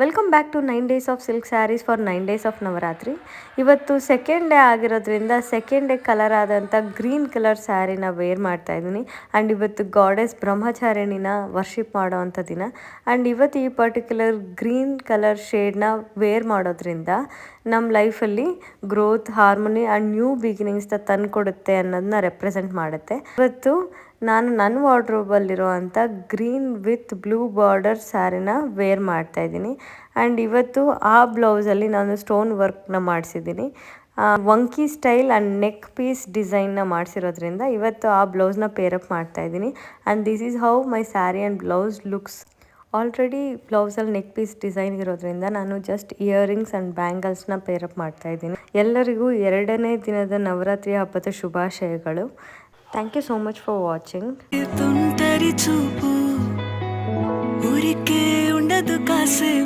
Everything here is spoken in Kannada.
Welcome back to 9 days of silk sarees for 9 days of Navratri. ಇವತ್ತು ಸೆಕೆಂಡ್ ಡೇ ಆಗಿರೋದ್ರಿಂದ ಸೆಕೆಂಡ್ ಡೇ ಕಲರ್ ಆದಂಥ ಗ್ರೀನ್ ಕಲರ್ ಸ್ಯಾರಿನ ವೇರ್ ಮಾಡ್ತಾ ಇದ್ದೀನಿ. ಆ್ಯಂಡ್ ಇವತ್ತು ಗಾಡೆಸ್ ಬ್ರಹ್ಮಚಾರಿಣಿನ ವರ್ಷಿಪ್ ಮಾಡೋ ಅಂಥ ದಿನ. ಆ್ಯಂಡ್ ಇವತ್ತು ಈ ಪರ್ಟಿಕ್ಯುಲರ್ ಗ್ರೀನ್ ಕಲರ್ ಶೇಡ್ನ ವೇರ್ ಮಾಡೋದ್ರಿಂದ ನಮ್ಮ ಲೈಫಲ್ಲಿ ಗ್ರೋತ್, ಹಾರ್ಮೋನಿ ಆ್ಯಂಡ್ ನ್ಯೂ ಬಿಗಿನಿಂಗ್ಸ್ನ ತಂದು ಕೊಡುತ್ತೆ ಅನ್ನೋದನ್ನ ರೆಪ್ರೆಸೆಂಟ್ ಮಾಡುತ್ತೆ. ಇವತ್ತು ನಾನು ನನ್ನ ವಾರ್ಡ್ರೋಬಲ್ಲಿರೋ ಅಂಥ ಗ್ರೀನ್ ವಿತ್ ಬ್ಲೂ ಬಾರ್ಡರ್ ಸ್ಯಾರಿನ ವೇರ್ ಮಾಡ್ತಾ ಇದ್ದೀನಿ. ಆ್ಯಂಡ್ ಇವತ್ತು ಆ ಬ್ಲೌಸಲ್ಲಿ ನಾನು ಸ್ಟೋನ್ ವರ್ಕ್ನ ಮಾಡಿಸಿದ್ದೀನಿ. ವಂಕಿ ಸ್ಟೈಲ್ ಆ್ಯಂಡ್ ನೆಕ್ ಪೀಸ್ ಡಿಸೈನ್ನ ಮಾಡಿಸಿರೋದ್ರಿಂದ ಇವತ್ತು ಆ ಬ್ಲೌಸ್ನ ಪೇರಪ್ ಮಾಡ್ತಾ ಇದ್ದೀನಿ. And this is how my sari and blouse looks. Already ಬ್ಲೌಸಲ್ಲಿ ನೆಕ್ ಪೀಸ್ ಡಿಸೈನ್ ಇರೋದ್ರಿಂದ ನಾನು ಜಸ್ಟ್ ಇಯರಿಂಗ್ಸ್ ಆ್ಯಂಡ್ ಬ್ಯಾಂಗಲ್ಸ್ನ ಪೇರಪ್ ಮಾಡ್ತಾ ಇದ್ದೀನಿ. ಎಲ್ಲರಿಗೂ 2ನೇ ದಿನದ ನವರಾತ್ರಿ ಹಬ್ಬದ ಶುಭಾಶಯಗಳು. Thank you so much for watching.